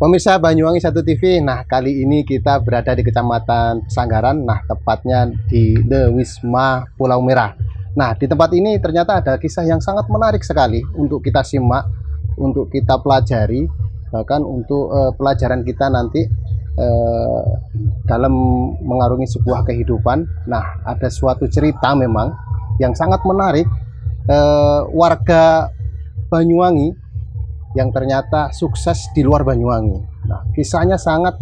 Pemirsa Banyuwangi 1 TV, nah kali ini kita berada di Kecamatan Pesanggaran, nah tepatnya di The Wisma Pulau Merah. Nah di tempat ini ternyata ada kisah yang sangat menarik sekali untuk kita simak, untuk kita pelajari, bahkan untuk pelajaran kita nanti dalam mengarungi sebuah kehidupan. Nah ada suatu cerita memang yang sangat menarik, warga Banyuwangi yang ternyata sukses di luar Banyuwangi. Nah, kisahnya sangat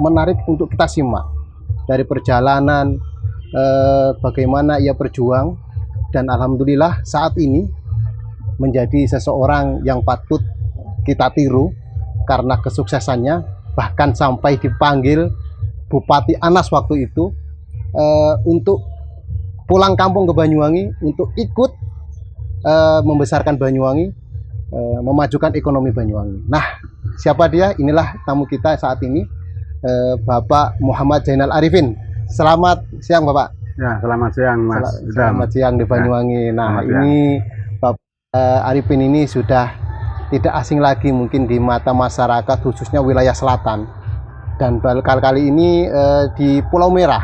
menarik untuk kita simak. Dari perjalanan, bagaimana ia berjuang, dan alhamdulillah saat ini menjadi seseorang yang patut kita tiru karena kesuksesannya, bahkan sampai dipanggil Bupati Anas waktu itu untuk pulang kampung ke Banyuwangi untuk ikut membesarkan Banyuwangi, memajukan ekonomi Banyuwangi. Nah, siapa dia? Inilah tamu kita saat ini, Bapak Muhammad Zainal Arifin. Selamat siang, Bapak. Ya, selamat siang, Mas. Selamat siang di Banyuwangi. Nah, ini Bapak Arifin ini sudah tidak asing lagi mungkin di mata masyarakat, khususnya wilayah selatan. Dan kali ini di Pulau Merah.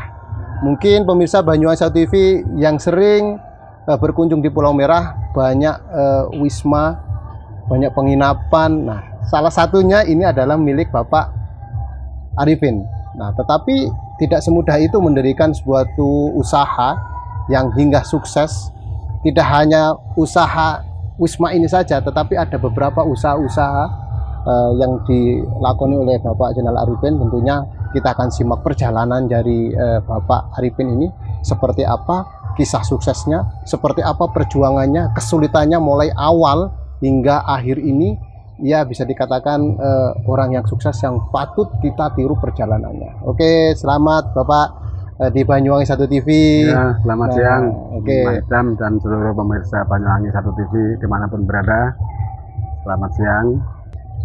Mungkin pemirsa Banyuwangi 1 TV yang sering berkunjung di Pulau Merah, banyak wisma, banyak penginapan. Nah, salah satunya ini adalah milik Bapak Arifin. Nah, tetapi tidak semudah itu mendirikan suatu usaha yang hingga sukses. Tidak hanya usaha wisma ini saja, tetapi ada beberapa usaha-usaha yang dilakoni oleh Bapak Zainal Arifin. Tentunya kita akan simak perjalanan dari Bapak Arifin ini, seperti apa kisah suksesnya, seperti apa perjuangannya, kesulitannya mulai awal hingga akhir ini. Ya, bisa dikatakan orang yang sukses yang patut kita tiru perjalanannya. Oke, selamat Bapak di Banyuwangi 1 TV. Ya, selamat siang. Oke. Mas dan seluruh pemirsa Banyuwangi 1 TV dimanapun berada. Selamat siang.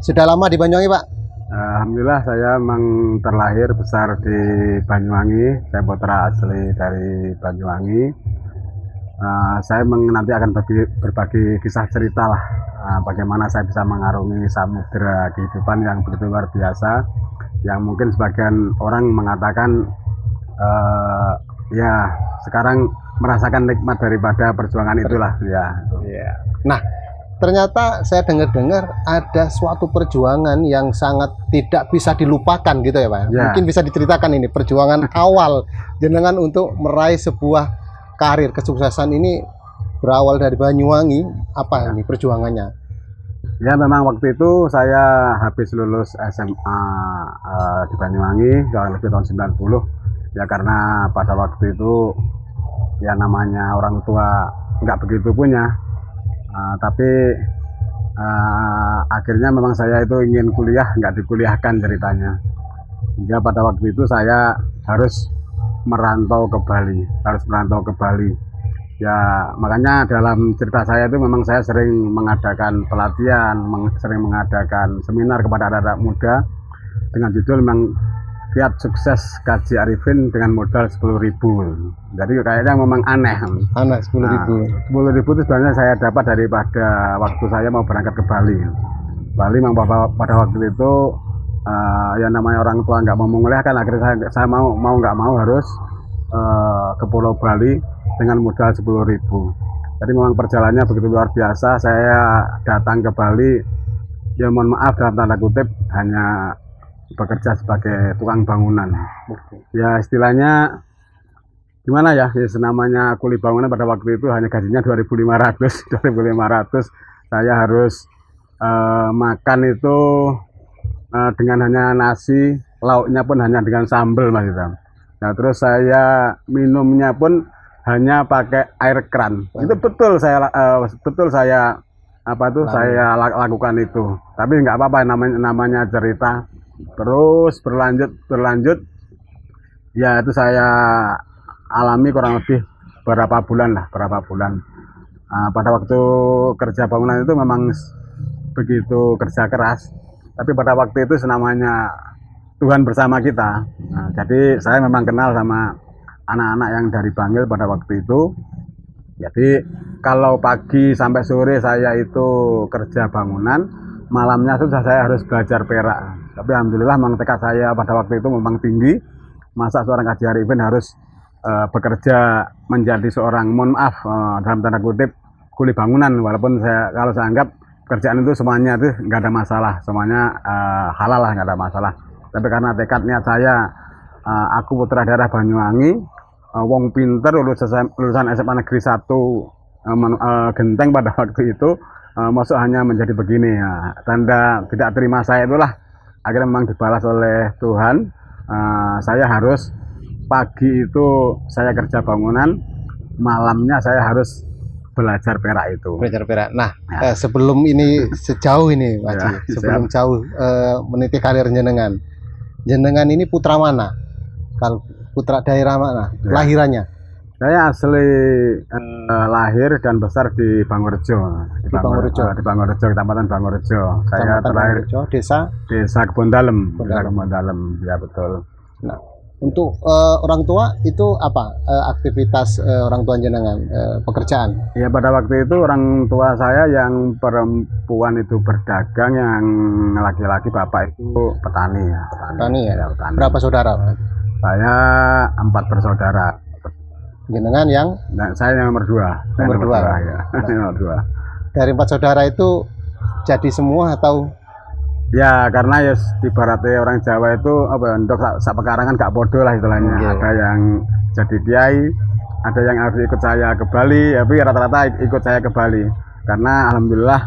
Sudah lama di Banyuwangi, Pak? Alhamdulillah, saya memang terlahir besar di Banyuwangi. Saya putra asli dari Banyuwangi. Saya nanti akan berbagi kisah cerita lah, bagaimana saya bisa mengarungi samudera kehidupan yang begitu luar biasa, yang mungkin sebagian orang mengatakan ya sekarang merasakan nikmat daripada perjuangan itulah ya. Nah, ternyata saya dengar-dengar ada suatu perjuangan yang sangat tidak bisa dilupakan gitu ya, Pak. Mungkin bisa diceritakan ini perjuangan awal jenengan untuk meraih sebuah karir kesuksesan ini berawal dari Banyuwangi. Apa ini perjuangannya? Ya, memang waktu itu saya habis lulus SMA di Banyuwangi kurang lebih tahun 90. Ya, karena pada waktu itu ya namanya orang tua nggak begitu punya, tapi akhirnya memang saya itu ingin kuliah, nggak dikuliahkan ceritanya. Hingga pada waktu itu saya harus merantau ke Bali. Ya, makanya dalam cerita saya itu memang saya sering mengadakan pelatihan, sering mengadakan seminar kepada anak-anak muda dengan judul memang Kiat Sukses Kaji Arifin dengan modal 10.000. Jadi kayaknya memang aneh. 10.000. 10.000 itu sebenarnya saya dapat daripada waktu saya mau berangkat ke Bali. Bali memang pada waktu itu ya namanya orang tua nggak mau menguliahkan, akhirnya saya mau nggak mau harus ke Pulau Bali dengan modal 10.000. Jadi memang perjalanannya begitu luar biasa. Saya datang ke Bali, ya mohon maaf dalam tanda kutip, hanya bekerja sebagai tukang bangunan. Ya istilahnya gimana ya, namanya kuli bangunan pada waktu itu hanya gajinya 2.500. 2.500 saya harus makan itu dengan hanya nasi, lauknya pun hanya dengan sambal, Mas. Nah, terus saya minumnya pun hanya pakai air keran. Itu betul saya saya lakukan itu. Tapi nggak apa-apa, namanya cerita. Terus berlanjut. Ya, itu saya alami kurang lebih berapa bulan. Pada waktu kerja bangunan itu memang begitu kerja keras. Tapi pada waktu itu namanya Tuhan bersama kita. Nah, jadi saya memang kenal sama anak-anak yang dari Bangil pada waktu itu. Jadi kalau pagi sampai sore saya itu kerja bangunan, malamnya sudah saya harus belajar perak. Tapi alhamdulillah memang tekad saya pada waktu itu memang tinggi. Masa seorang Haji Arifin harus bekerja menjadi seorang, mohon maaf dalam tanda kutip, kuli bangunan. Walaupun kalau saya anggap kerjaan itu semuanya itu nggak ada masalah, semuanya halal lah, nggak ada masalah. Tapi karena tekad niat saya, aku putra daerah Banyuwangi, wong pinter, lulusan SMA Negeri 1 Genteng pada waktu itu, masuk hanya menjadi begini. Ya. Tanda tidak terima saya itulah akhirnya memang dibalas oleh Tuhan. Saya harus pagi itu saya kerja bangunan, malamnya saya harus belajar perak itu. Belajar perak. Nah, sebelum ini sejauh ini, Pak Haji, sebelum jauh meniti karir jenengan ini putra mana? Kalau putra daerah mana? Lahirannya? Saya asli lahir dan besar di Bangurjo. Di Bangurjo, Kecamatan Bangurjo. Saya terlahir Desa Kebon Dalem. Ya betul. Nah, untuk orang tua itu apa aktivitas orang tua jenengan, pekerjaan? Ya pada waktu itu orang tua saya yang perempuan itu berdagang, yang laki-laki bapak itu petani ya. Petani ya. Petani. Berapa saudara? Saya 4 bersaudara. Jenengan yang? Nah, saya yang nomor 2. Nomor 2 ya. Nomor 2. Dari 4 saudara itu jadi semua atau? Ya karena ya ibaratnya orang Jawa itu untuk sak pekarangan gak bodoh lah istilahnya. Okay. Ada yang jadi kiai, ada yang harus ikut saya ke Bali, tapi rata-rata ikut saya ke Bali. Karena alhamdulillah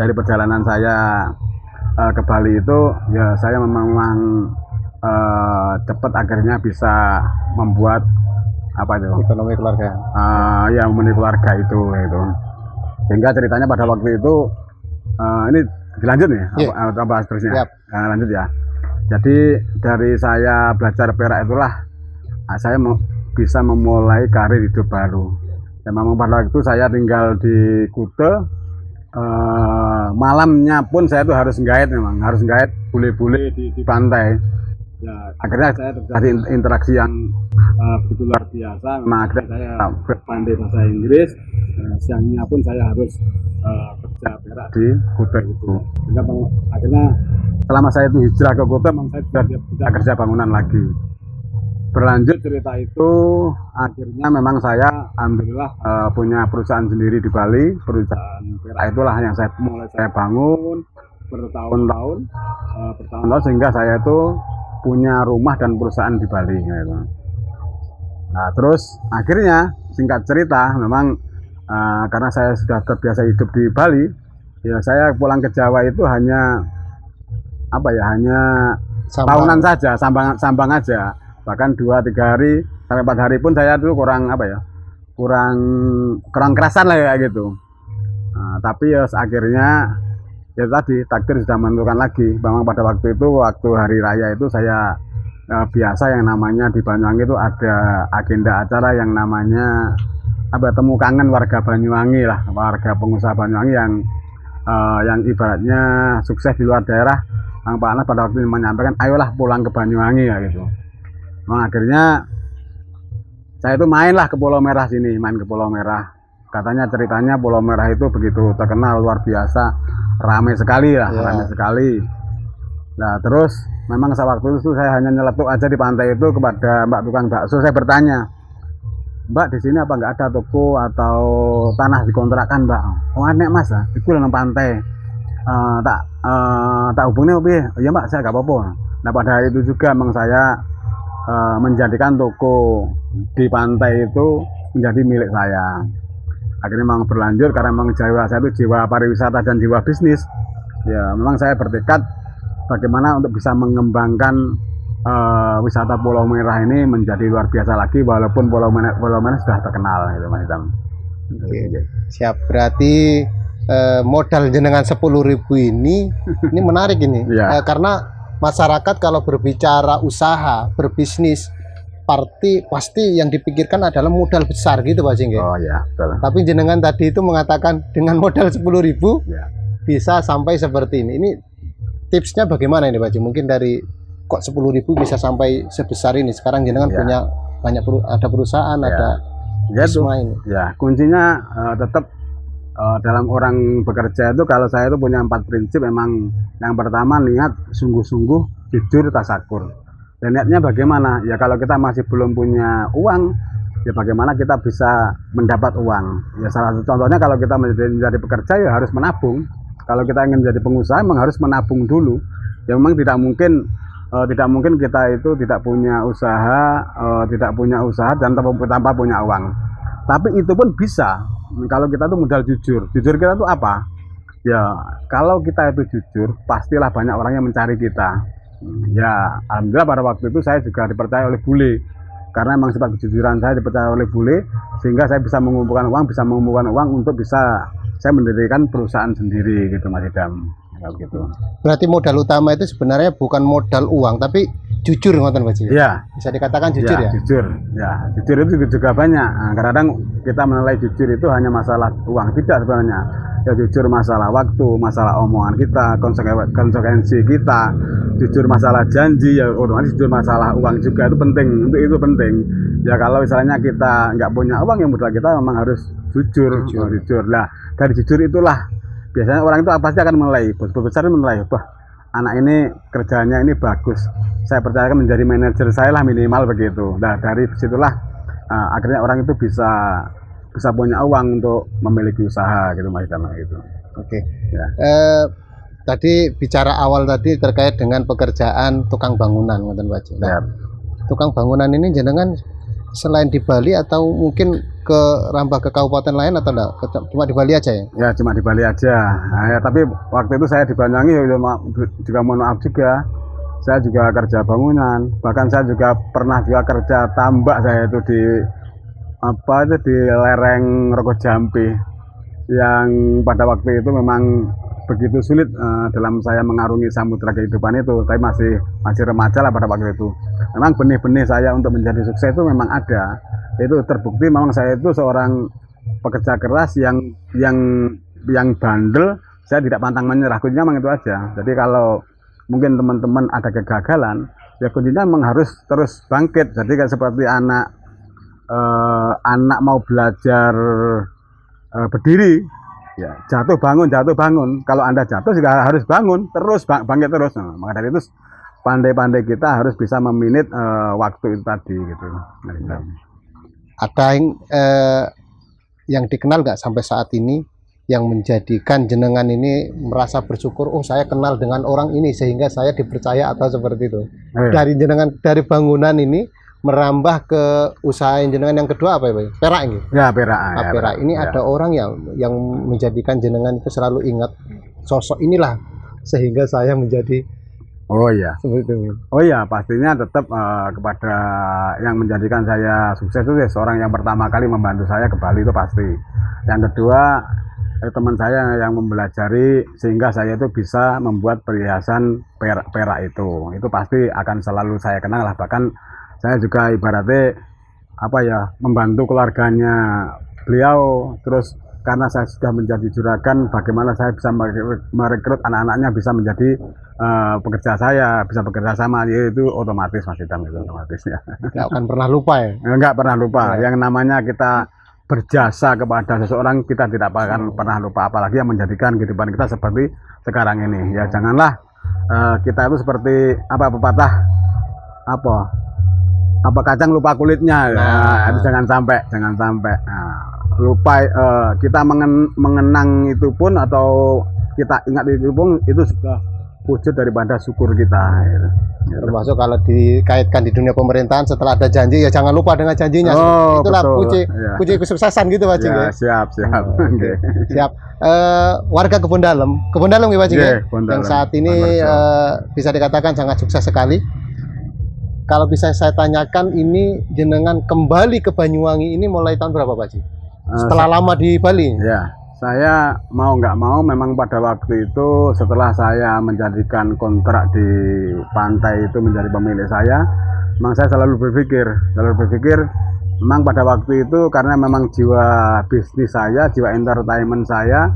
dari perjalanan saya ke Bali itu ya saya memang cepat akhirnya bisa membuat ekonomi keluarga. Ya memenuhi keluarga itu. Sehingga ceritanya pada waktu itu ini dilanjut nih, apa seterusnya? Lanjut ya. Jadi dari saya belajar perak itulah saya bisa memulai karir hidup baru. Ya memang pada waktu itu saya tinggal di Kute, malamnya pun saya tuh harus menggait, memang harus menggait bule-bule di pantai. Ya, akhirnya saya terjadi interaksi yang begitu luar biasa. Memang akhirnya saya berpandai bahasa Inggris. Siangnya pun saya harus kerja perak di Kute itu. Sehingga akhirnya selama saya itu hijrah ke Kute, memang saya sudah bisa kerja bangunan lagi. Berlanjut cerita itu, akhirnya memang saya alhamdulillah punya perusahaan sendiri di Bali. Perusahaan perak itulah yang saya bangun bertahun-tahun sehingga saya itu punya rumah dan perusahaan di Bali. Gitu. Nah terus akhirnya singkat cerita memang karena saya sudah terbiasa hidup di Bali, ya saya pulang ke Jawa itu hanya hanya tahunan saja, sambang aja. Bahkan 2-3 hari sampai 4 hari pun saya tuh kurang kerasan lah ya gitu. Tapi ya akhirnya ya tadi takdir sudah menentukan lagi. Memang pada waktu itu, waktu hari raya itu saya biasa yang namanya di Banyuwangi itu ada agenda acara yang namanya temu kangen warga Banyuwangi lah, warga pengusaha Banyuwangi yang ibaratnya sukses di luar daerah. Pak Anas pada waktu itu menyampaikan, ayolah pulang ke Banyuwangi ya gitu. Nah, akhirnya saya itu main ke Pulau Merah sini, main ke Pulau Merah. Katanya ceritanya Pulau Merah itu begitu terkenal luar biasa, ramai sekali lah, ramai sekali. Nah terus memang sewaktu itu saya hanya nyeletuk aja di pantai itu kepada Mbak tukang bakso. Saya bertanya, Mbak di sini apa nggak ada toko atau tanah dikontrakan Mbak? Oh aneh Mas, itu dalam pantai. Tak hubungnya ya Mbak, saya nggak apa-apa. Nah pada hari itu juga memang saya menjadikan toko di pantai itu menjadi milik saya. Akhirnya memang berlanjut karena memang jiwa saya itu jiwa pariwisata dan jiwa bisnis. Ya memang saya bertekad bagaimana untuk bisa mengembangkan wisata Pulau Merah ini menjadi luar biasa lagi, walaupun Pulau Merah sudah terkenal gitu Mas Hitam. Oke. Siap, berarti modal jenengan 10.000 ini menarik ini. Karena masyarakat kalau berbicara usaha, berbisnis, pasti yang dipikirkan adalah modal besar gitu Pak Jingge. Oh ya, betul. Tapi jenengan tadi itu mengatakan dengan modal 10.000 bisa sampai seperti ini. Ini tipsnya bagaimana ini Pak Jingge? Mungkin dari kok 10.000 bisa sampai sebesar ini. Sekarang jenengan punya banyak ada perusahaan, ada ini. Ya kuncinya tetap dalam orang bekerja itu kalau saya itu punya 4 prinsip. Memang yang pertama niat sungguh-sungguh, jujur, tasakur. Dan niatnya bagaimana? Ya kalau kita masih belum punya uang, ya bagaimana kita bisa mendapat uang? Ya salah satu contohnya kalau kita menjadi pekerja ya harus menabung. Kalau kita ingin menjadi pengusaha memang harus menabung dulu. Ya memang tidak mungkin kita itu tidak punya usaha dan tanpa punya uang. Tapi itu pun bisa kalau kita tuh modal jujur. Jujur kita tuh apa? Ya kalau kita itu jujur, pastilah banyak orang yang mencari kita. Ya alhamdulillah pada waktu itu saya juga dipercaya oleh bule. Karena memang sifat kejujuran saya dipercaya oleh bule, sehingga saya bisa mengumpulkan uang untuk bisa saya mendirikan perusahaan sendiri gitu Mas Idam. Gitu. Berarti modal utama itu sebenarnya bukan modal uang, tapi jujur, ngoten Pak Ji? Iya. Bisa dikatakan jujur ya? Jujur. Ya, jujur itu juga banyak. Nah, kadang-kadang kita menilai jujur itu hanya masalah uang, tidak sebenarnya. Ya jujur masalah waktu, masalah omongan kita, konsekuensi kita, jujur masalah janji, ya otomatis jujur masalah uang juga itu penting. Untuk itu penting. Ya kalau misalnya kita nggak punya uang, yang modal kita memang harus jujur. Jujur. Nah, dari jujur itulah biasanya orang itu pasti akan menilai, bos besar menilai, wah anak ini kerjanya ini bagus, saya percayakan menjadi manajer saya lah minimal begitu. Nah dari situlah akhirnya orang itu bisa punya uang untuk memiliki usaha gitu Mas Dama gitu. Oke. Ya. Tadi bicara awal tadi terkait dengan pekerjaan tukang bangunan, ngoten Pak Ji. Nah, tukang bangunan ini jenengan selain di Bali atau mungkin rambah ke kabupaten lain atau enggak? Cuma di Bali aja ya? Ya cuma di Bali aja. Nah, ya, tapi waktu itu saya di Banyuwangi juga mohon maaf juga. Saya juga kerja bangunan. Bahkan saya juga pernah kerja tambak, saya itu di lereng Rokojampi. Yang pada waktu itu memang begitu sulit dalam saya mengarungi samudera kehidupan itu. Tapi masih remaja lah pada waktu itu. Memang benih-benih saya untuk menjadi sukses itu memang ada. Itu terbukti memang saya itu seorang pekerja keras yang bandel. Saya tidak pantang menyerah, kuncinya memang itu aja. Jadi kalau mungkin teman-teman ada kegagalan, ya kuncinya memang harus terus bangkit. Jadi kayak seperti anak mau belajar berdiri, ya jatuh bangun. Kalau Anda jatuh juga harus bangun terus, bangkit terus. Nah, maka dari itu pandai-pandai kita harus bisa meminit waktu itu tadi gitu. Ada yang dikenal nggak sampai saat ini yang menjadikan jenengan ini merasa bersyukur, oh saya kenal dengan orang ini sehingga saya dipercaya atau seperti itu? Dari jenengan, dari bangunan ini merambah ke usaha jenengan yang kedua apa ya Pak? Perak ini? Ya perak. Perak ini ya. Ada orang yang menjadikan jenengan itu selalu ingat sosok inilah sehingga saya menjadi. Oh iya. Oh iya, pastinya tetap kepada yang menjadikan saya sukses itu seorang yang pertama kali membantu saya ke Bali itu pasti. Yang kedua teman saya yang mempelajari sehingga saya itu bisa membuat perhiasan perak itu pasti akan selalu saya kenal lah. Bahkan saya juga ibaratnya membantu keluarganya beliau. Terus karena saya sudah menjadi juragan, bagaimana saya bisa merekrut anak-anaknya bisa menjadi pekerja saya, bisa bekerja sama, itu otomatis Mas Idam, itu otomatis ya. Nggak akan pernah lupa ya? Nggak pernah lupa. Ya. Yang namanya kita berjasa kepada seseorang, kita tidak akan pernah lupa, apalagi yang menjadikan kehidupan kita seperti sekarang ini. Ya janganlah kita itu seperti pepatah kacang lupa kulitnya. Nah, itu jangan sampai. Nah, lupa kita mengenang itu pun atau kita ingat itu pun itu sudah wujud daripada syukur kita. Gitu. Termasuk kalau dikaitkan di dunia pemerintahan, setelah ada janji ya jangan lupa dengan janjinya. Itulah kunci kesuksesan gitu Pak Cing. Siap. Okay. Siap. Warga Kebon Dalem ya Pak Cing. Yang saat ini bisa dikatakan sangat sukses sekali. Kalau bisa saya tanyakan, ini jenengan kembali ke Banyuwangi ini mulai tahun berapa Pak Cing? Setelah lama di Bali. Ya, saya mau nggak mau memang pada waktu itu setelah saya menjadikan kontrak di pantai itu menjadi pemilik saya, memang saya selalu berpikir memang pada waktu itu karena memang jiwa bisnis saya, jiwa entertainment saya,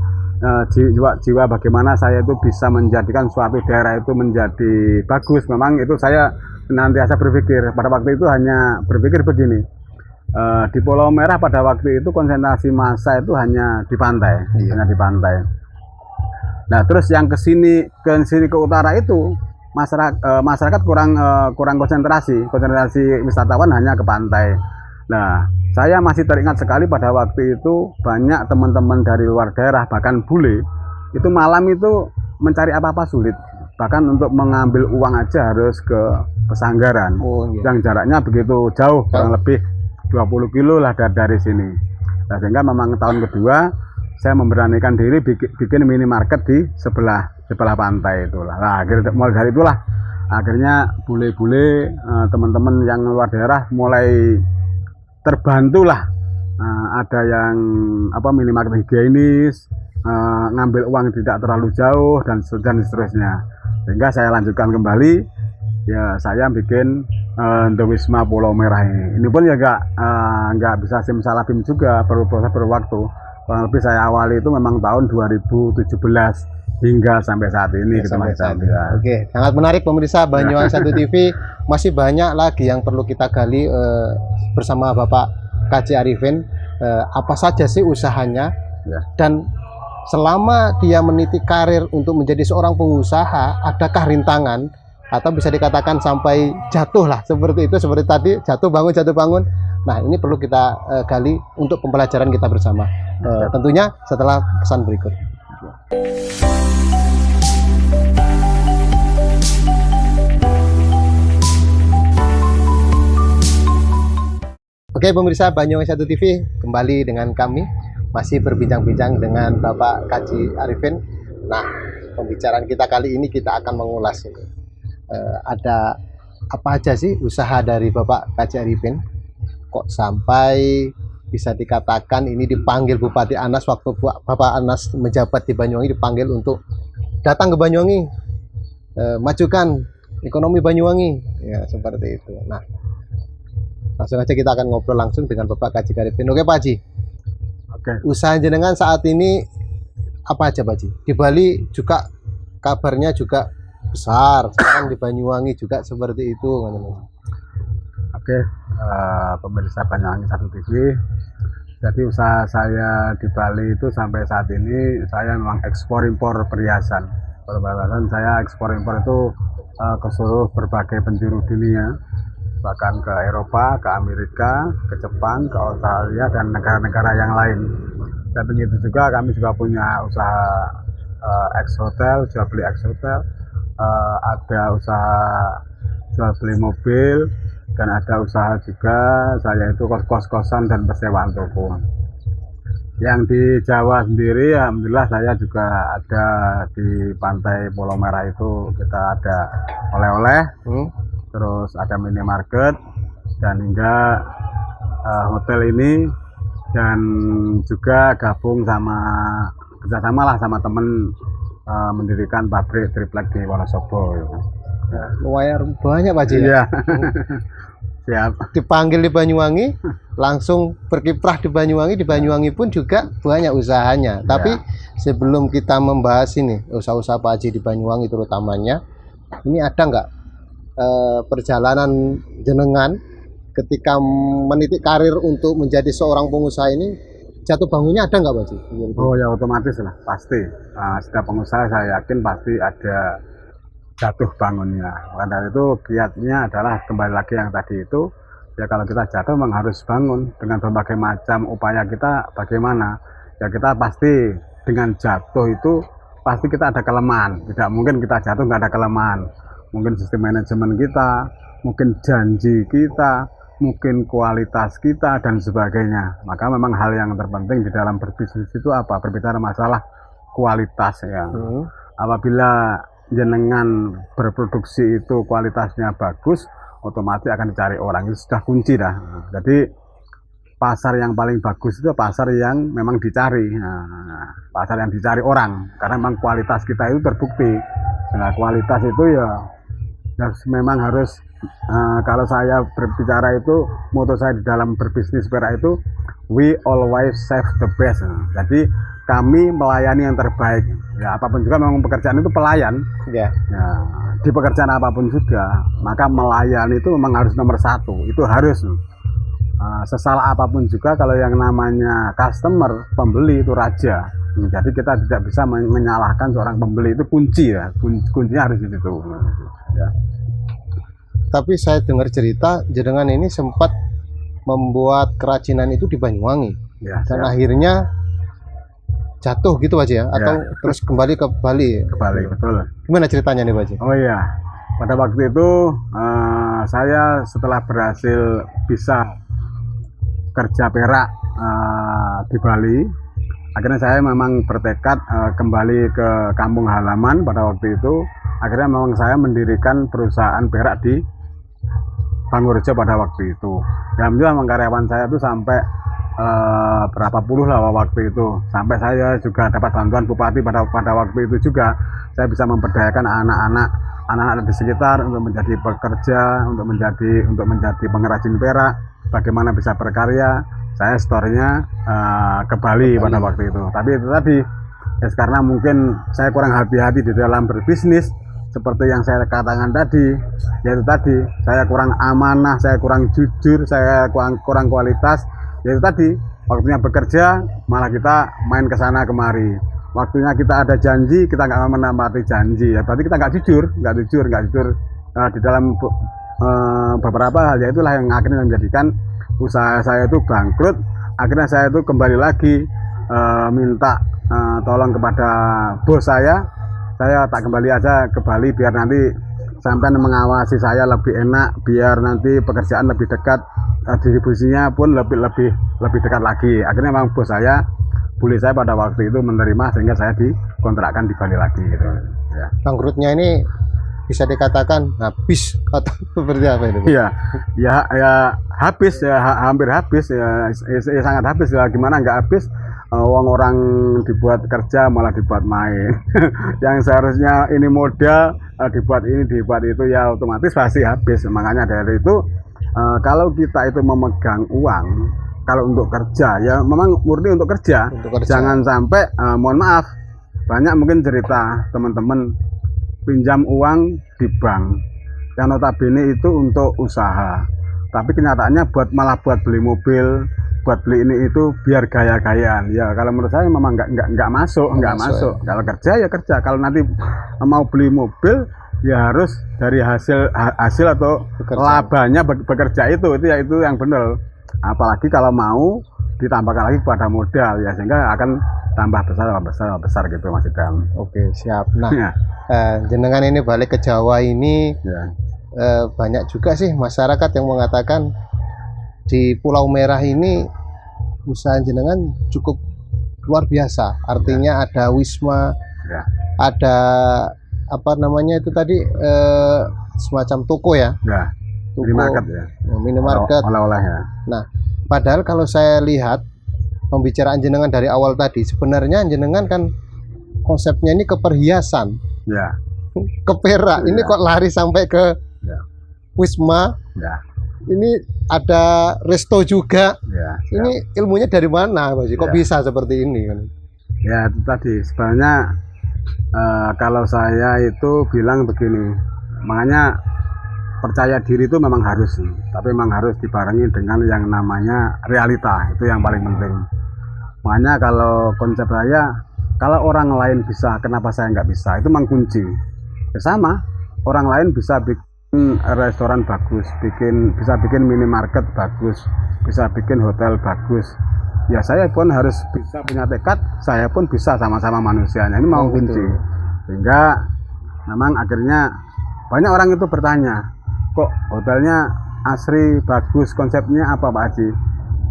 jiwa bagaimana saya itu bisa menjadikan suatu daerah itu menjadi bagus. Memang itu saya nantiasa berpikir pada waktu itu hanya berpikir begini, Di Pulau Merah pada waktu itu konsentrasi massa itu hanya di pantai, hanya di pantai. Nah, terus yang ke sini ke utara itu masyarakat kurang konsentrasi wisatawan hanya ke pantai. Nah, saya masih teringat sekali pada waktu itu banyak teman-teman dari luar daerah, bahkan bule, itu malam itu mencari apa-apa sulit. Bahkan untuk mengambil uang aja harus ke Pesanggaran, yang jaraknya begitu jauh, kurang lebih 20 kilo lah dari sini. Nah, sehingga memang tahun kedua saya memberanikan diri bikin minimarket di sebelah pantai itulah. Nah, mulai dari itulah akhirnya bule-bule teman-teman yang luar daerah mulai terbantulah. Ada yang minimarket higienis, ngambil uang tidak terlalu jauh dan seterusnya. Sehingga saya lanjutkan kembali, ya saya bikin Wisma Pulau Merah ini. Ini pun ya nggak bisa simsalabim juga, perlu proses waktu. Kurang lebih saya awali itu memang tahun 2017 hingga sampai saat ini. Oke, sangat menarik pemirsa Banyuwangi 1 TV. Masih banyak lagi yang perlu kita gali bersama Bapak KJ Arifin. Apa saja sih usahanya, dan selama dia meniti karir untuk menjadi seorang pengusaha, adakah rintangan atau bisa dikatakan sampai jatuh lah, seperti itu, seperti tadi jatuh bangun. Nah, ini perlu kita gali untuk pembelajaran kita bersama. Tentunya setelah pesan berikut. Oke pemirsa Banyuwangi 1 TV, kembali dengan kami masih berbincang-bincang dengan Bapak KJ Arifin. Nah, pembicaraan kita kali ini kita akan mengulas ini. Ada apa aja sih usaha dari Bapak KJ Arifin? Kok sampai bisa dikatakan ini dipanggil Bupati Anas, waktu Bapak Anas menjabat di Banyuwangi dipanggil untuk datang ke Banyuwangi, majukan ekonomi Banyuwangi, ya seperti itu. Nah, langsung aja kita akan ngobrol langsung dengan Bapak KJ Arifin. Oke Pak Haji. Oke. Usaha jenengan saat ini apa aja Pak Haji? Di Bali juga kabarnya juga besar, sekarang di Banyuwangi juga seperti itu. Oke, pemirsa Banyuwangi 1 TV. Jadi usaha saya di Bali itu sampai saat ini saya memang ekspor impor perhiasan. Perbatasan saya ekspor impor itu ke seluruh berbagai penjuru dunia, bahkan ke Eropa, ke Amerika, ke Jepang, ke Australia dan negara-negara yang lain. Dan begitu juga kami juga punya usaha ex hotel, jual beli ex hotel, ada usaha jual beli mobil, dan ada usaha juga saya itu kos-kosan dan persewaan toko. Yang di Jawa sendiri, alhamdulillah saya juga ada di pantai Pulau Merah itu, kita ada oleh-oleh, terus ada minimarket, dan hingga hotel ini, dan juga gabung kerjasama lah sama temen mendirikan pabrik triplek di Wonosobo. Lumayan banyak Pak Haji. Iya. Siap. Dipanggil di Banyuwangi, langsung berkiprah di Banyuwangi pun juga banyak usahanya. Tapi sebelum kita membahas ini usaha-usaha Pak Haji di Banyuwangi terutamanya, ini ada nggak perjalanan jenengan ketika menitik karir untuk menjadi seorang pengusaha ini, jatuh bangunnya ada nggak Pak Haji? Oh ya, otomatis lah, pasti. Setiap pengusaha saya yakin pasti ada jatuh bangunnya. Karena itu kiatnya adalah kembali lagi yang tadi itu, ya kalau kita jatuh memang harus bangun dengan berbagai macam upaya kita. Bagaimana ya, kita pasti dengan jatuh itu pasti kita ada kelemahan, tidak mungkin kita jatuh nggak ada kelemahan. Mungkin sistem manajemen kita, mungkin janji kita, mungkin kualitas kita dan sebagainya. Maka memang hal yang terpenting di dalam berbisnis itu apa? Berbicara masalah kualitas ya. Apabila jenengan berproduksi itu kualitasnya bagus, otomatis akan dicari orang, itu sudah kunci dah. Jadi pasar yang paling bagus itu pasar yang memang dicari, pasar yang dicari orang, karena memang kualitas kita itu terbukti. Nah, kualitas itu ya memang harus, kalau saya berbicara itu, moto saya di dalam berbisnis perak itu, we always save the best. Jadi kami melayani yang terbaik. Ya, apapun juga memang pekerjaan itu pelayan. Ya, di pekerjaan apapun juga, maka melayani itu memang harus nomor 1. Itu harus. sesalah apapun juga kalau yang namanya customer, pembeli itu raja. Jadi kita tidak bisa menyalahkan seorang pembeli, itu kunci ya, kuncinya harus di situ. Ya. Tapi saya dengar cerita jenengan ini sempat membuat kerajinan itu di Banyuwangi, Ya, dan akhirnya jatuh gitu Pak Haji ya, atau terus kembali ke Bali? Ke Bali, betul. Gimana ceritanya nih Pak Haji? Oh iya, pada waktu itu saya setelah berhasil bisa kerja perak di Bali, akhirnya saya memang bertekad kembali ke kampung halaman. Pada waktu itu akhirnya memang saya mendirikan perusahaan perak di Bangurjo pada waktu itu. Alhamdulillah memang karyawan saya itu sampai berapa puluh lah waktu itu, sampai saya juga dapat bantuan bupati pada waktu itu juga. Saya bisa memberdayakan anak-anak di sekitar untuk menjadi pekerja, untuk menjadi pengrajin perak, bagaimana bisa berkarya. Saya story-nya ke Bali pada waktu itu. Tapi itu tadi, ya, karena mungkin saya kurang hati-hati di dalam berbisnis, seperti yang saya katakan tadi, yaitu tadi saya kurang amanah, saya kurang jujur, saya kurang kualitas. Yaitu tadi, waktunya bekerja malah kita main ke sana kemari. Waktunya kita ada janji, kita nggak menepati janji. Ya berarti kita nggak jujur di dalam beberapa hal. Ya itulah yang akhirnya menjadikan usaha saya itu bangkrut. Akhirnya saya itu kembali lagi minta tolong kepada bos saya tak kembali aja ke Bali biar nanti sampai mengawasi saya lebih enak, biar nanti pekerjaan lebih dekat, distribusinya pun lebih dekat lagi. Akhirnya memang bos saya, bully saya pada waktu itu menerima, sehingga saya dikontrakkan di Bali lagi gitu. Ya. Bangkrutnya ini bisa dikatakan habis atau seperti apa itu? Iya, ya habis ya, hampir habis ya, sangat habis ya. Gimana nggak habis? Uang orang dibuat kerja malah dibuat main. Yang seharusnya ini modal dibuat ini dibuat itu, ya otomatis pasti habis. Makanya dari itu kalau kita itu memegang uang, kalau untuk kerja ya memang murni untuk kerja. Jangan sampai mohon maaf, banyak mungkin cerita teman-teman pinjam uang di bank yang notabene itu untuk usaha, tapi kenyataannya malah buat beli mobil, buat beli ini itu biar gaya-gayaan. Ya kalau menurut saya memang nggak masuk. Ya. Kalau kerja ya kerja. Kalau nanti mau beli mobil ya harus dari hasil atau labanya bekerja itu yang benar. Apalagi kalau mau ditambahkan lagi pada modal ya, sehingga akan tambah besar gitu Mas Idam. Oke, siap. Nah, ya. Jenengan ini balik ke Jawa ini ya. Banyak juga sih masyarakat yang mengatakan di Pulau Merah ini usaha jenengan cukup luar biasa. Artinya ada wisma, ya. Ada apa namanya itu tadi semacam toko ya. Ya. Toko, minimarket ya. Minimarket. Oleh-olehnya. Nah, padahal kalau saya lihat pembicaraan jenengan dari awal tadi, sebenarnya jenengan kan konsepnya ini ke perhiasan. Ya. Ke perak. Ya. Ini kok lari sampai ke ya. Wisma. Ya. Ini ada resto juga. Ya, ini ilmunya dari mana, Mas? Kok bisa seperti ini kan? Ya itu tadi sebenarnya kalau saya itu bilang begini, makanya percaya diri itu memang harus, tapi memang harus dibarengi dengan yang namanya realita, itu yang paling penting. Makanya kalau konsep saya, kalau orang lain bisa, kenapa saya nggak bisa? Itu memang kunci. Ya sama, orang lain bisa bikin restoran bagus, bisa bikin minimarket bagus, bisa bikin hotel bagus. Ya saya pun harus bisa punya tekad, saya pun bisa sama-sama manusianya. Ini mau kunci. Sehingga memang akhirnya banyak orang itu bertanya, kok hotelnya asri bagus, konsepnya apa Pak Haji?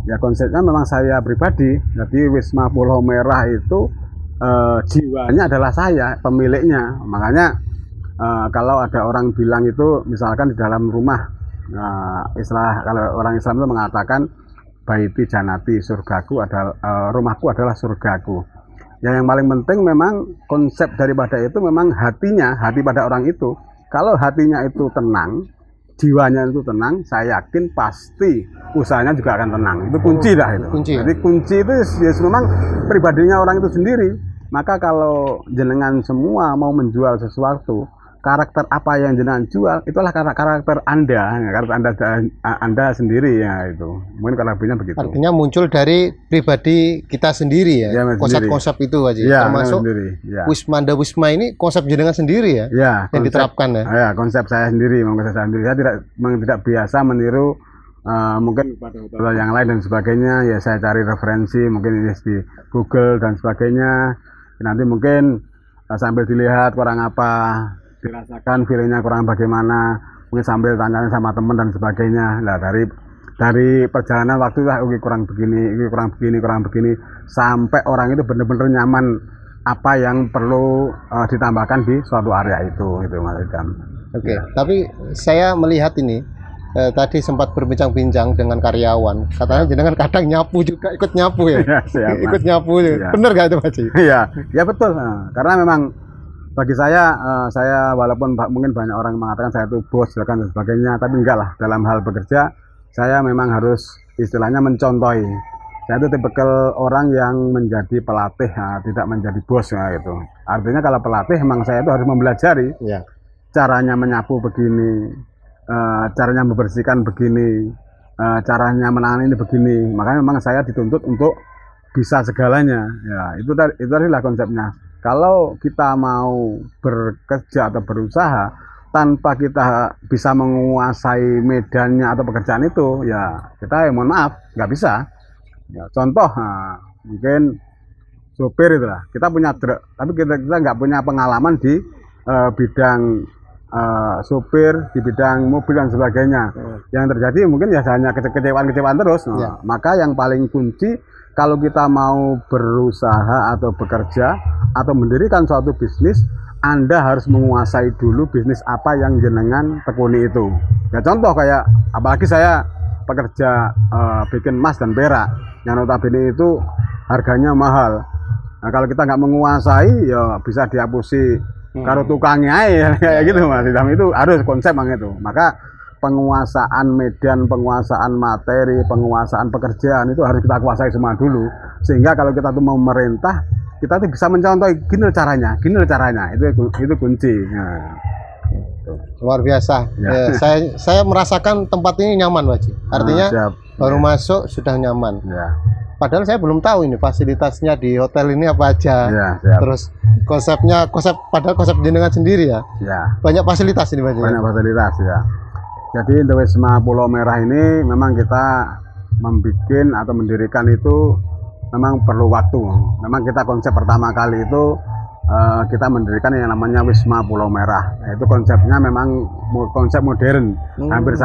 Ya konsepnya memang saya pribadi. Jadi Wisma Pulau Merah itu jiwanya adalah saya, pemiliknya. Makanya kalau ada orang bilang itu misalkan di dalam rumah, istilah kalau orang Islam itu mengatakan baiti janati, surgaku adalah rumahku adalah surgaku. Yang paling penting memang konsep daripada itu memang hati pada orang itu. Kalau hatinya itu tenang, jiwanya itu tenang, saya yakin pasti usahanya juga akan tenang. Itu kunci dah itu. Kunci. Jadi kunci itu ya memang pribadinya orang itu sendiri. Maka kalau jenengan semua mau menjual sesuatu, karakter apa yang jenengan jual itulah karakter anda sendiri ya itu. Mungkin kalau lebihnya begitu. Artinya muncul dari pribadi kita sendiri ya, Ya, konsep-konsep itu Pak Haji. Ya, Termasuk sendiri. Ya. Wisma ini konsep jenengan sendiri ya, Ya, yang diterapkan ya. Ya, konsep saya sendiri, memang saya sendiri. Saya tidak biasa meniru mungkin pada hotel yang lain dan sebagainya. Ya saya cari referensi mungkin di Google dan sebagainya. Nanti mungkin sambil dilihat kurang apa, dirasakan feelingnya kurang bagaimana, mungkin sambil tanya sama teman dan sebagainya. Nah dari perjalanan waktu lah, oke kurang begini, sampai orang itu benar-benar nyaman apa yang perlu ditambahkan di suatu area itu Mas Idam. Oke, tapi saya melihat ini tadi sempat berbincang-bincang dengan karyawan, katanya jenengan kadang nyapu juga, ikut nyapu ya, siap, ikut nyapu ya. Bener gak itu Pak Haji? Ya betul. Nah, karena memang bagi saya walaupun mungkin banyak orang mengatakan saya itu bos dan sebagainya, tapi enggak lah, dalam hal bekerja saya memang harus istilahnya mencontohi. Saya itu tipikal orang yang menjadi pelatih, tidak menjadi bos gitu. Artinya kalau pelatih memang saya itu harus mempelajari caranya menyapu begini, caranya membersihkan begini, caranya menangani ini begini. Makanya memang saya dituntut untuk bisa segalanya. Ya, itu adalah konsepnya. Kalau kita mau bekerja atau berusaha tanpa kita bisa menguasai medannya atau pekerjaan itu, ya kita mohon maaf nggak bisa. Ya, contoh, mungkin sopir itulah. Kita punya truk, tapi kita nggak punya pengalaman di bidang sopir, di bidang mobil dan sebagainya. Yang terjadi mungkin ya hanya kecewaan terus. Maka yang paling kunci kalau kita mau berusaha atau bekerja atau mendirikan suatu bisnis, Anda harus menguasai dulu bisnis apa yang jenengan tekuni itu. Ya contoh kayak apalagi saya pekerja bikin emas dan perak, yang notabene itu harganya mahal. Nah, kalau kita nggak menguasai ya bisa dihapusi karo tukangnya ya kayak gitu Mas. Itu harus konsep itu. Maka penguasaan medan, penguasaan materi, penguasaan pekerjaan itu harus kita kuasai semua dulu. Sehingga kalau kita tuh mau merintah, kita tuh bisa mencontoh gini caranya. Itu kunci. Nah, luar biasa. Ya, saya merasakan tempat ini nyaman Pak Haji. Artinya baru masuk sudah nyaman. Padahal saya belum tahu ini fasilitasnya di hotel ini apa aja. Terus konsep jenengan sendiri ya. Banyak fasilitas ini Pak Haji. Banyak fasilitas ya. Jadi di Wisma Pulau Merah ini memang kita membuat atau mendirikan itu memang perlu waktu. Memang kita konsep pertama kali itu kita mendirikan yang namanya Wisma Pulau Merah. Nah, itu konsepnya memang konsep modern, hampir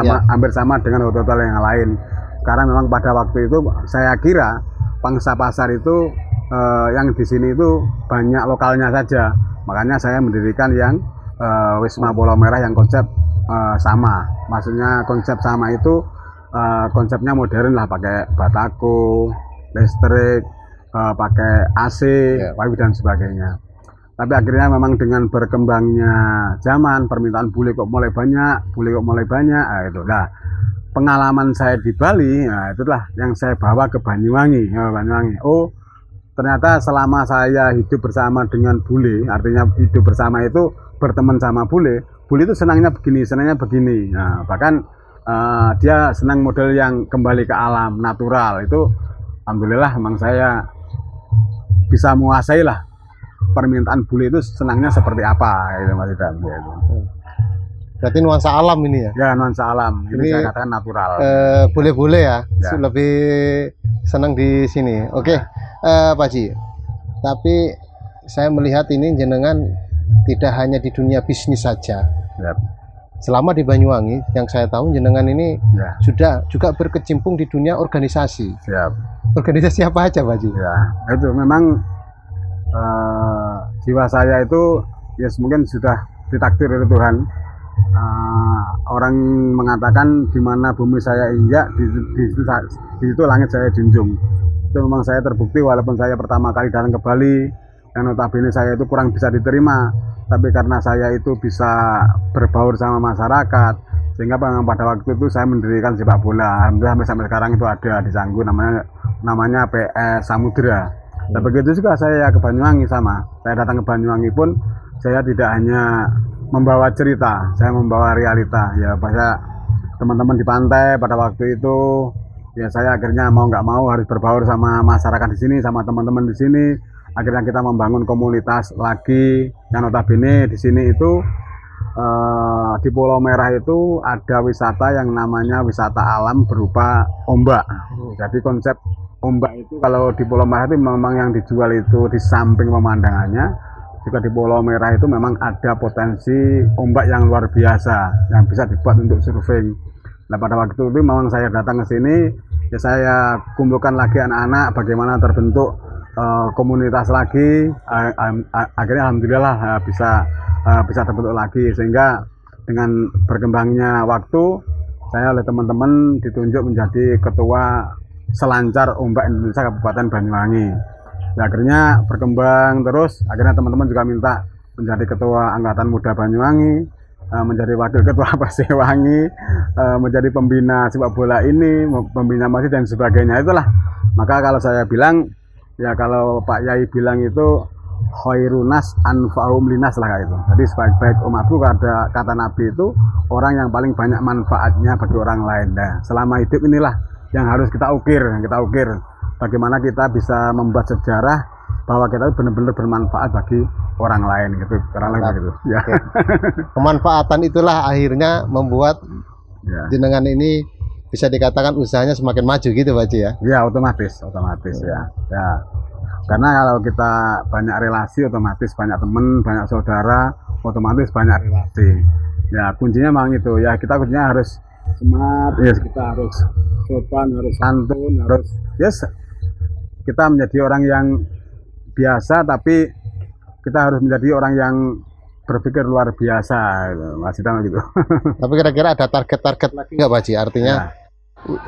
sama dengan hotel yang lain. Karena memang pada waktu itu saya kira pangsa pasar itu yang di sini itu banyak lokalnya saja. Makanya saya mendirikan yang Wisma Pulau Merah yang konsep sama. Maksudnya konsep sama itu konsepnya modern lah, pakai batako, listrik, pakai AC, wifi dan sebagainya. Tapi akhirnya memang dengan berkembangnya zaman, permintaan bule kok mulai banyak, nah itu lah. Pengalaman saya di Bali, nah itulah yang saya bawa ke Banyuwangi. Oh, ternyata selama saya hidup bersama dengan bule, artinya hidup bersama itu berteman sama bule itu senangnya begini. Nah, bahkan dia senang model yang kembali ke alam, natural. Itu alhamdulillah memang saya bisa menguasai lah permintaan bule itu senangnya seperti apa gitu Mas Idam. Berarti nuansa alam ini ya? Ya, nuansa alam. Ini saya katakan natural. Bule-bule ya, lebih senang di sini. Oke, Pak Haji. Tapi saya melihat ini jenengan tidak hanya di dunia bisnis saja. Selama di Banyuwangi, yang saya tahu jenengan ini sudah juga berkecimpung di dunia organisasi. Organisasi apa aja Pak Haji? Ya, itu memang jiwa saya itu mungkin sudah ditakdir oleh Tuhan. Orang mengatakan di mana bumi saya injak, di situ langit saya junjung. Itu memang saya terbukti walaupun saya pertama kali datang ke Bali, yang notabene saya itu kurang bisa diterima, tapi karena saya itu bisa berbaur sama masyarakat, sehingga pada waktu itu saya mendirikan sepak bola. Alhamdulillah sampai sekarang itu ada di Canggu, namanya PS Samudra. Dan begitu juga saya ke Banyuwangi sama. Saya datang ke Banyuwangi pun saya tidak hanya membawa cerita, saya membawa realita. Ya pada teman-teman di pantai pada waktu itu, ya saya akhirnya mau nggak mau harus berbaur sama masyarakat di sini, sama teman-teman di sini. Akhirnya kita membangun komunitas lagi. Yang notabene di sini itu di Pulau Merah itu ada wisata yang namanya wisata alam berupa ombak. Jadi konsep ombak itu kalau di Pulau Merah itu memang yang dijual itu di samping pemandangannya, juga di Pulau Merah itu memang ada potensi ombak yang luar biasa yang bisa dibuat untuk surfing. Nah pada waktu itu memang saya datang ke sini, ya saya kumpulkan lagi anak-anak bagaimana terbentuk komunitas lagi. Akhirnya alhamdulillah bisa terbentuk lagi, sehingga dengan berkembangnya waktu saya oleh teman-teman ditunjuk menjadi ketua Selancar Ombak Indonesia Kabupaten Banyuwangi. Nah, akhirnya berkembang terus, akhirnya teman-teman juga minta menjadi ketua Angkatan Muda Banyuwangi, menjadi wakil ketua Persewangi, menjadi pembina sepak bola ini, pembina masjid dan sebagainya. Itulah, maka kalau saya bilang, ya kalau Pak Yai bilang itu khairunas anfa'um linas lah kayak itu. Jadi sebaik-baik umatku, kata Nabi itu orang yang paling banyak manfaatnya bagi orang lain. Nah, selama hidup inilah yang harus kita ukir. Bagaimana kita bisa membuat sejarah bahwa kita itu benar-benar bermanfaat bagi orang lain gitu. Orang lain gitu. Ya. Oke. Kemanfaatan itulah akhirnya membuat jenengan ini bisa dikatakan usahanya semakin maju gitu Pak Haji ya. Ya, otomatis ya. Ya. Karena kalau kita banyak relasi, otomatis banyak teman, banyak saudara, otomatis banyak relasi. Ya kuncinya memang itu. Ya kita kuncinya harus smart, ya kita harus sopan, harus santun, harus kita menjadi orang yang biasa, tapi kita harus menjadi orang yang berpikir luar biasa, masih tahu gitu. Tapi kira-kira ada target-target lagi nggak Pak Haji? Artinya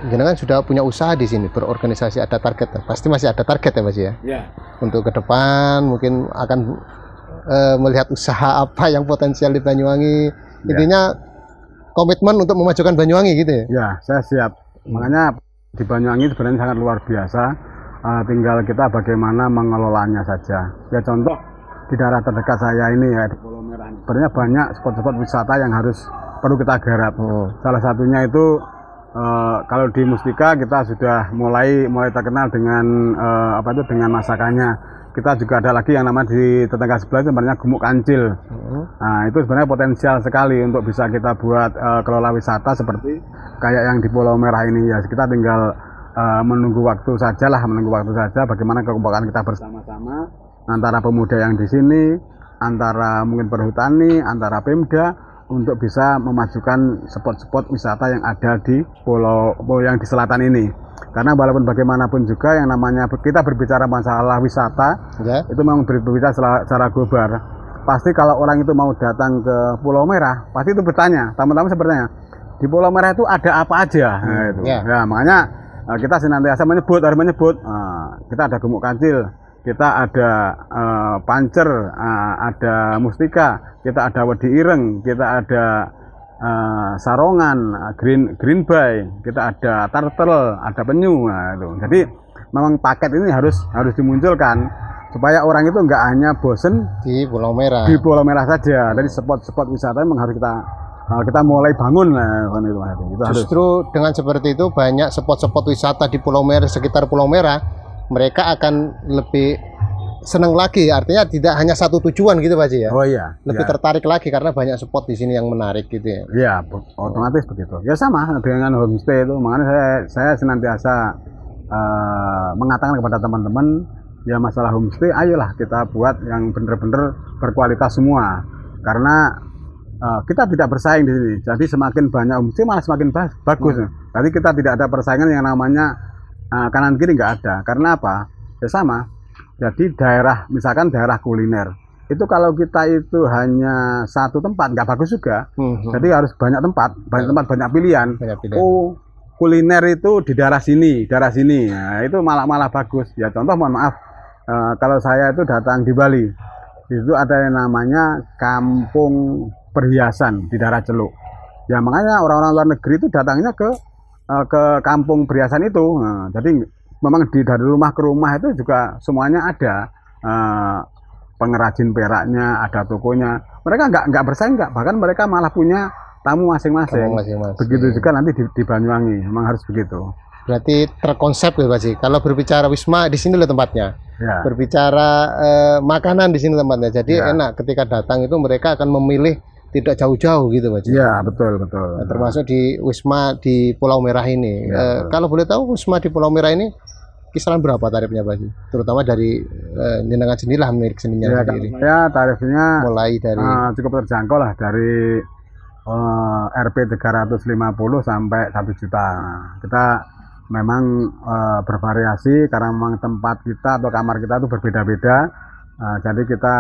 jenengan sudah punya usaha di sini, berorganisasi, ada target, pasti masih ada target ya Mas ya? Ya. Untuk ke depan mungkin akan melihat usaha apa yang potensial di Banyuwangi. Intinya komitmen untuk memajukan Banyuwangi gitu ya? Ya, saya siap. Makanya di Banyuwangi sebenarnya sangat luar biasa. Tinggal kita bagaimana mengelolanya saja. Ya contoh di daerah terdekat saya ini ya di Pulau Merah. Sebenarnya banyak spot-spot wisata yang perlu kita garap. Salah satunya itu kalau di Mustika kita sudah mulai terkenal dengan dengan masakannya. Kita juga ada lagi yang namanya di tetangga sebelah sebenarnya Gemuk Kancil. Nah, itu sebenarnya potensial sekali untuk bisa kita buat kelola wisata seperti kayak yang di Pulau Merah ini ya. Kita tinggal menunggu waktu saja bagaimana kekompakan kita bersama-sama antara pemuda yang di sini, antara mungkin perhutani, antara Pemda, untuk bisa memajukan spot-spot wisata yang ada di pulau yang di selatan ini. Karena walaupun bagaimanapun juga yang namanya kita berbicara masalah wisata, itu memang berbicara secara global. Pasti kalau orang itu mau datang ke Pulau Merah, pasti itu bertanya, tamu-tamu sebenarnya di Pulau Merah itu ada apa aja. Nah, itu. Ya, makanya kita senantiasa menyebut. Kita ada Gemuk Kancil, kita ada Pancer, ada Mustika, kita ada Wedi Ireng, kita ada Sarongan, Green Bay, kita ada Turtle, ada Penyu. Nah, itu. Jadi memang paket ini harus dimunculkan supaya orang itu nggak hanya bosen di Pulau Merah. Di Pulau Merah saja. Dari spot-spot wisata memang harus kita mulai bangun lah. Itu justru dengan seperti itu banyak spot-spot wisata di Pulau Merah, sekitar Pulau Merah, mereka akan lebih senang lagi, artinya tidak hanya satu tujuan gitu Pak Haji ya. Oh iya. Lebih tertarik lagi karena banyak spot di sini yang menarik gitu ya. Iya, otomatis begitu. Ya sama dengan homestay itu. Makanya saya senantiasa mengatakan kepada teman-teman, ya masalah homestay, ayolah kita buat yang benar-benar berkualitas semua. Karena kita tidak bersaing di sini. Jadi semakin banyak homestay malah semakin bagus. Jadi kita tidak ada persaingan yang namanya kanan kiri, nggak ada. Karena apa? Ya sama. Jadi misalkan daerah kuliner itu kalau kita itu hanya satu tempat nggak bagus juga. Jadi harus banyak tempat, banyak pilihan. Oh, kuliner itu di daerah sini. Nah, itu malah bagus. Ya contoh, mohon maaf, kalau saya itu datang di Bali, itu ada yang namanya Kampung Perhiasan di daerah Celuk. Ya makanya orang-orang luar negeri itu datangnya ke Kampung Perhiasan itu. Jadi memang dari rumah ke rumah itu juga semuanya ada pengrajin peraknya, ada tokonya. Mereka nggak bersaing, bahkan mereka malah punya tamu masing-masing. Begitu juga nanti di Banyuwangi, memang harus begitu. Berarti terkonsep ya Pak Haji. Kalau berbicara wisma di sini loh tempatnya. Ya. Berbicara makanan di sini tempatnya. Jadi Ya. enak ketika datang itu mereka akan memilih tidak jauh-jauh gitu Pak Haji. Iya, betul. Nah, termasuk di wisma di Pulau Merah ini. Ya, kalau boleh tahu wisma di Pulau Merah ini kisaran berapa tarifnya Pak Haji? Terutama dari jenengan sendirilah milik seninya Ya, sendiri. ya tarifnya Mulai dari cukup terjangkau lah, dari Rp 350 sampai 1 juta. Kita memang bervariasi karena memang tempat kita atau kamar kita itu berbeda-beda. Jadi kita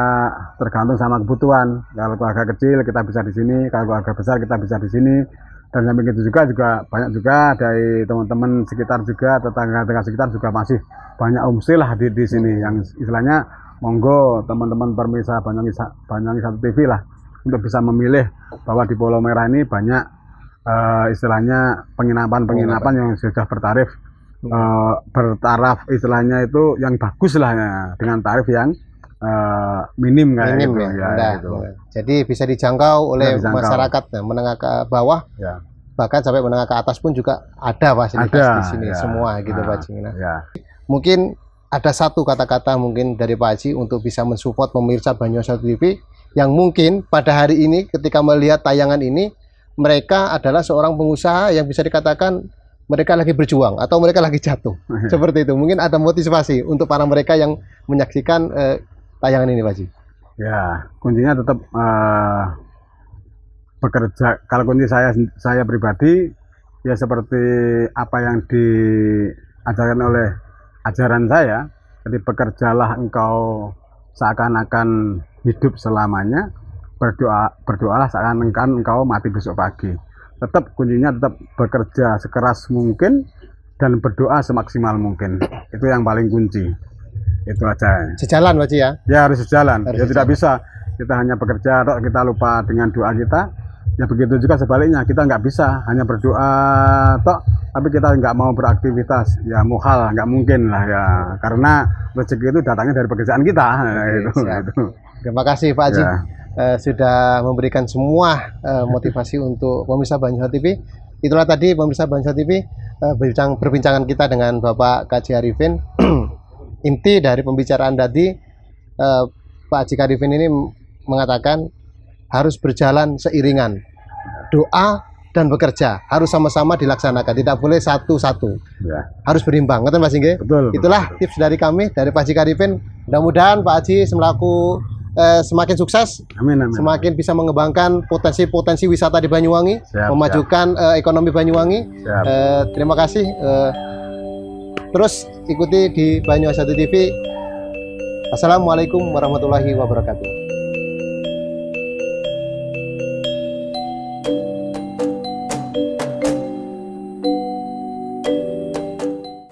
tergantung sama kebutuhan. Kalau keluarga kecil kita bisa di sini, kalau keluarga besar kita bisa di sini. Dan sampai itu juga banyak juga dari teman-teman sekitar juga, tetangga-tetangga sekitar juga masih banyak homestay lah di sini, yang istilahnya monggo teman-teman pemirsa Banyuwangi 1 TV lah untuk bisa memilih bahwa di Pulau Merah ini banyak istilahnya penginapan yang sudah bertaraf istilahnya itu yang bagus lah ya, dengan tarif yang minim kayak minim gitu, ya. gitu. Jadi bisa dijangkau oleh masyarakat menengah ke bawah, ya. bahkan sampai menengah ke atas pun juga ada fasilitas di sini ya. semua gitu Pak Haji. Nah, ya. mungkin ada satu kata-kata mungkin dari Pak Haji untuk bisa mensupport pemirsa Banyuwangi 1 TV yang mungkin pada hari ini ketika melihat tayangan ini mereka adalah seorang pengusaha yang bisa dikatakan mereka lagi berjuang atau mereka lagi jatuh. Seperti itu. Mungkin ada motivasi untuk para mereka yang menyaksikan tayangan ini Pak Haji. Ya, kuncinya tetap bekerja. Kalau kunci saya pribadi ya seperti apa yang diajarkan oleh ajaran saya. Jadi bekerjalah engkau seakan-akan hidup selamanya, berdoalah seakan-akan engkau mati besok pagi. Tetap kuncinya tetap bekerja sekeras mungkin dan berdoa semaksimal mungkin. Itu yang paling kunci. Itu aja. Sejalan Pak Haji ya? Ya harus sejalan. Ya tidak bisa kita hanya bekerja, kita lupa dengan doa kita. Ya begitu juga sebaliknya, kita nggak bisa hanya berdoa tapi kita nggak mau beraktivitas. Ya muhal, nggak mungkin lah ya. Karena rezeki itu datangnya dari pekerjaan kita. Gitu. Terima kasih Pak Haji. Ya. Sudah memberikan semua motivasi untuk pemirsa Banyuwangi TV. Itulah tadi pemirsa Banyuwangi TV perbincangan kita dengan Bapak Kaji Arifin. Inti dari pembicaraan tadi Pak Haji Arifin ini mengatakan harus berjalan seiringan, doa dan bekerja harus sama-sama dilaksanakan, tidak boleh satu-satu, ya. Harus berimbang, ngerti Mas Inge? Betul. Itulah tips dari kami, dari Pak Haji Arifin. Mudah-mudahan Pak Haji semakin sukses, amin. Semakin bisa mengembangkan potensi-potensi wisata di Banyuwangi, memajukan ekonomi Banyuwangi. Terima kasih. Terus ikuti di Banyuwangi 1 TV. Assalamualaikum warahmatullahi wabarakatuh.